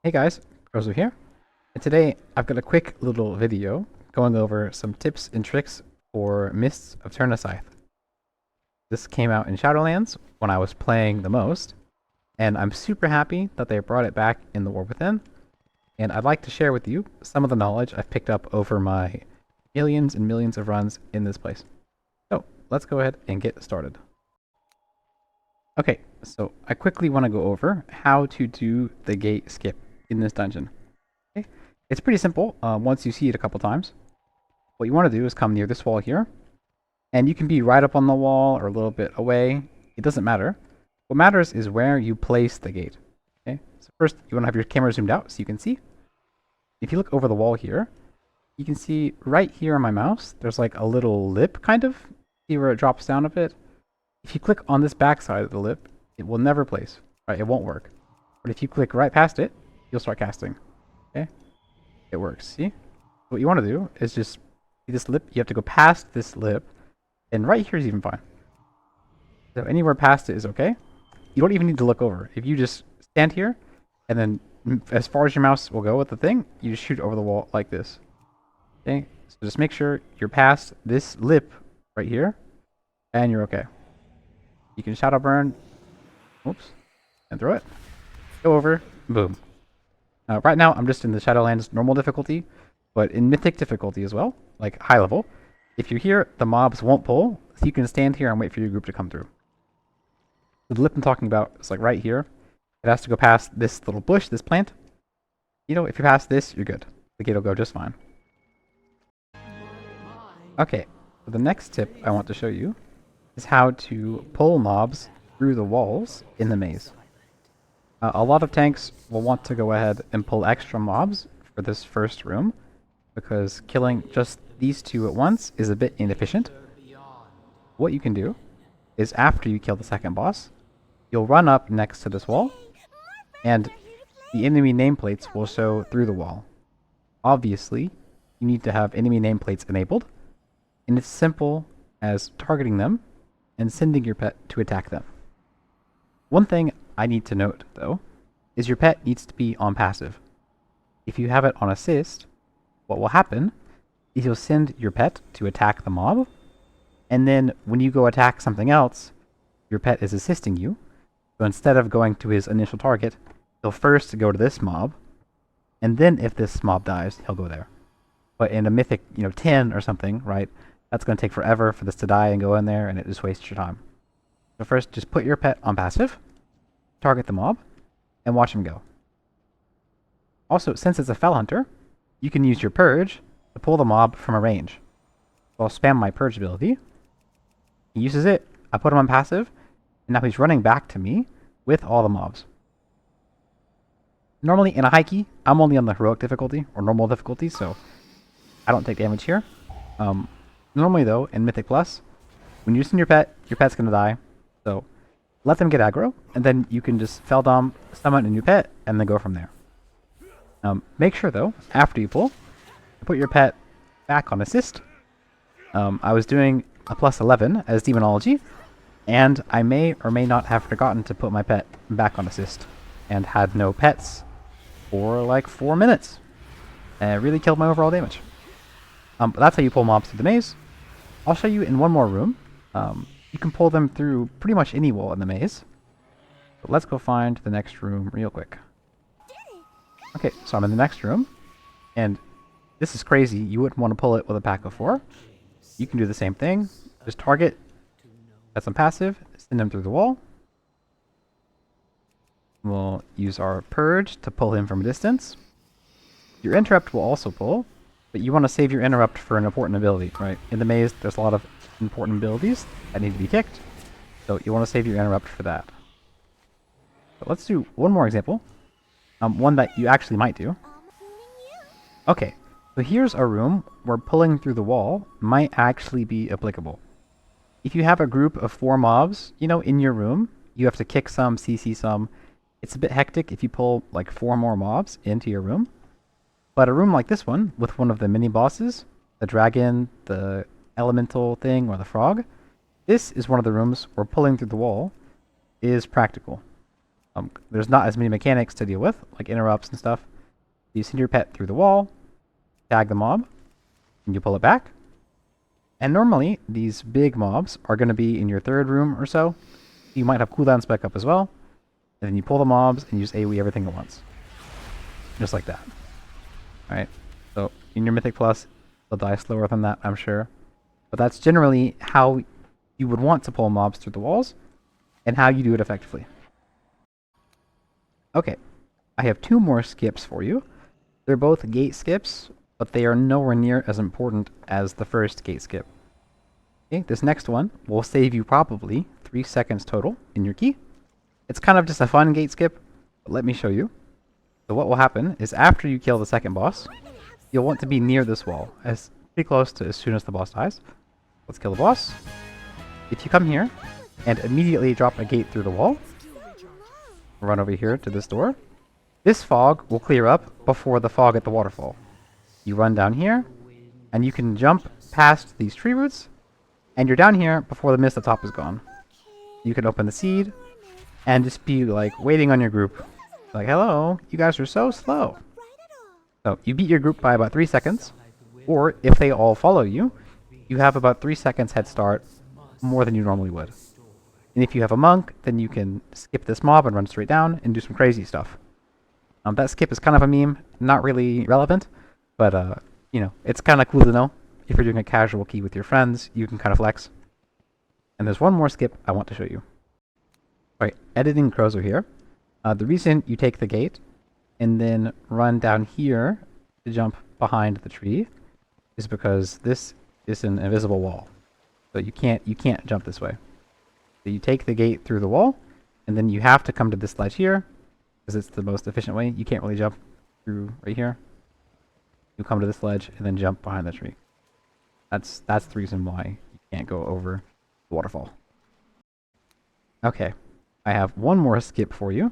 Hey guys, Rosa here, and today I've got a quick little video going over some tips and tricks for Mists of Tirna Scithe. This came out in Shadowlands when I was playing the most, and I'm super happy that they brought it back in the War Within, and I'd like to share with you some of the knowledge I've picked up over my millions and millions of runs in this place. So, let's go ahead and get started. Okay, so I quickly want to go over how to do the gate skip in this dungeon. Okay, it's pretty simple once you see it a couple times. What you want to do is come near this wall here, and you can be right up on the wall or a little bit away. It doesn't matter. What matters is where you place the gate. Okay, so first you want to have your camera zoomed out so you can see. If you look over the wall here, you can see right here on my mouse, there's like a little lip kind of. See where it drops down a bit? If you click on this back side of the lip, it will never place. Right, it won't work. But if you click right past it, you'll start casting. Okay? It works. See? What you want to do is just see this lip. You have to go past this lip, and right here is even fine. So anywhere past it is okay. You don't even need to look over. If you just stand here, and then as far as your mouse will go with the thing, you just shoot over the wall like this. Okay? So just make sure you're past this lip right here, and you're okay. You can shadow burn, oops, and throw it. Go over, boom. Right now, I'm just in the Shadowlands normal difficulty, but in Mythic difficulty as well, like high level. If you're here, the mobs won't pull, so you can stand here and wait for your group to come through. So the lip I'm talking about is like right here. It has to go past this little bush, this plant. You know, if you're past this, you're good. The gate will go just fine. Okay, so the next tip I want to show you is how to pull mobs through the walls in the maze. A lot of tanks will want to go ahead and pull extra mobs for this first room, because killing just these two at once is a bit inefficient. What you can do is after you kill the second boss, you'll run up next to this wall, and the enemy nameplates will show through the wall. Obviously, you need to have enemy nameplates enabled, and it's simple as targeting them and sending your pet to attack them. One thing I need to note, though, is your pet needs to be on passive. If you have it on assist, what will happen is you'll send your pet to attack the mob, and then when you go attack something else, your pet is assisting you. So instead of going to his initial target, he'll first go to this mob, and then if this mob dies, he'll go there. But in a mythic, 10 or something, right, that's going to take forever for this to die and go in there, and it just wastes your time. So first, just put your pet on passive, target the mob, and watch him go. Also, since it's a Fel Hunter, you can use your Purge to pull the mob from a range. So I'll spam my Purge ability. He uses it, I put him on passive, and now he's running back to me with all the mobs. Normally in a high key, I'm only on the heroic difficulty, or normal difficulty, so I don't take damage here. Normally though, in Mythic Plus, when you're using your pet's gonna die, so let them get aggro, and then you can just Feldom, summon a new pet, and then go from there. Make sure though, after you pull, put your pet back on assist. I was doing a plus 11 as Demonology, and I may or may not have forgotten to put my pet back on assist, and had no pets for like 4 minutes. And it really killed my overall damage. But that's how you pull mobs through the maze. I'll show you in one more room. You can pull them through pretty much any wall in the maze. But let's go find the next room real quick. Okay, so I'm in the next room, and this is crazy. You wouldn't want to pull it with a pack of 4. You can do the same thing. Just target, that's on passive, send them through the wall. We'll use our Purge to pull him from a distance. Your Interrupt will also pull, but you want to save your Interrupt for an important ability, right? In the maze, there's a lot of important abilities that need to be kicked, so you want to save your Interrupt for that. But let's do one more example, one that you actually might do. Okay, so here's a room where pulling through the wall might actually be applicable. If you have a group of 4 mobs, in your room, you have to kick some, CC some. It's a bit hectic if you pull like 4 more mobs into your room. But a room like this one, with one of the mini bosses, the dragon, the elemental thing, or the frog, this is one of the rooms where pulling through the wall is practical. There's not as many mechanics to deal with, like interrupts and stuff. You send your pet through the wall, tag the mob, and you pull it back. And normally, these big mobs are going to be in your third room or so. You might have cooldown spec up as well. And then you pull the mobs and use AoE everything at once. Just like that. Alright, so in your Mythic Plus, they'll die slower than that, I'm sure. But that's generally how you would want to pull mobs through the walls, and how you do it effectively. Okay, I have 2 more skips for you. They're both gate skips, but they are nowhere near as important as the first gate skip. Okay, this next one will save you probably 3 seconds total in your key. It's kind of just a fun gate skip, but let me show you. So what will happen is after you kill the second boss, you'll want to be near this wall, pretty close to as soon as the boss dies. Let's kill the boss. If you come here and immediately drop a gate through the wall, run over here to this door, this fog will clear up before the fog at the waterfall. You run down here, and you can jump past these tree roots, and you're down here before the mist at the top is gone. You can open the seed, and just be like waiting on your group. Like, hello, you guys are so slow. So you beat your group by about 3 seconds, or if they all follow you, you have about 3 seconds head start, more than you normally would. And if you have a monk, then you can skip this mob and run straight down and do some crazy stuff. That skip is kind of a meme, not really relevant, but you know, it's kind of cool to know. If you're doing a casual key with your friends, you can kind of flex. And there's one more skip I want to show you. Alright, editing Crozo here. The reason you take the gate and then run down here to jump behind the tree is because this is an invisible wall. So you can't jump this way. So you take the gate through the wall, and then you have to come to this ledge here, because it's the most efficient way. You can't really jump through right here. You come to this ledge and then jump behind the tree. That's the reason why you can't go over the waterfall. Okay, I have one more skip for you.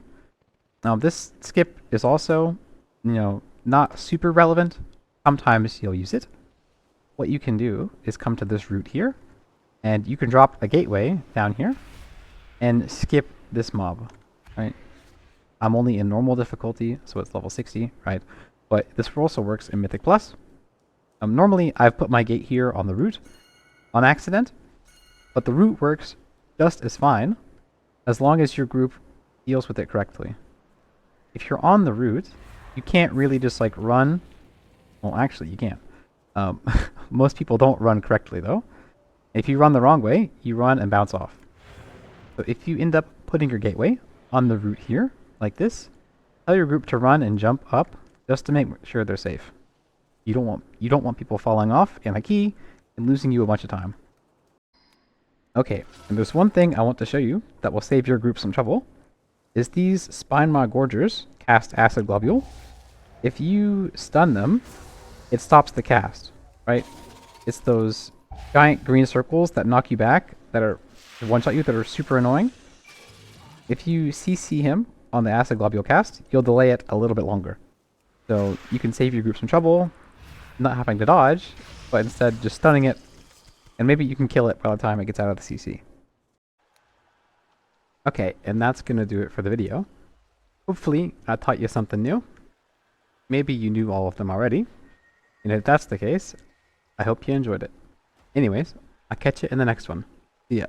Now this skip is also, you know, not super relevant. Sometimes you'll use it. What you can do is come to this route here, and you can drop a gateway down here and skip this mob, right? I'm only in normal difficulty, so it's level 60, right? But this also works in Mythic Plus. Normally, I've put my gate here on the route on accident, but the route works just as fine as long as your group deals with it correctly. If you're on the route, you can't really just like run. Well, actually, you can. Most people don't run correctly, though. If you run the wrong way, you run and bounce off. So if you end up putting your gateway on the route here, like this, tell your group to run and jump up just to make sure they're safe. You don't want people falling off in a key and losing you a bunch of time. Okay, and there's one thing I want to show you that will save your group some trouble, is these Spinemaw Gorgers cast Acid Globule. If you stun them, it stops the cast, right? It's those giant green circles that knock you back, that are one-shot you, that are super annoying. If you CC him on the Acid Globule cast, you'll delay it a little bit longer. So you can save your group some trouble, not having to dodge, but instead just stunning it, and maybe you can kill it by the time it gets out of the CC. Okay, and that's going to do it for the video. Hopefully, I taught you something new. Maybe you knew all of them already. And if that's the case, I hope you enjoyed it. Anyways, I'll catch you in the next one. See ya.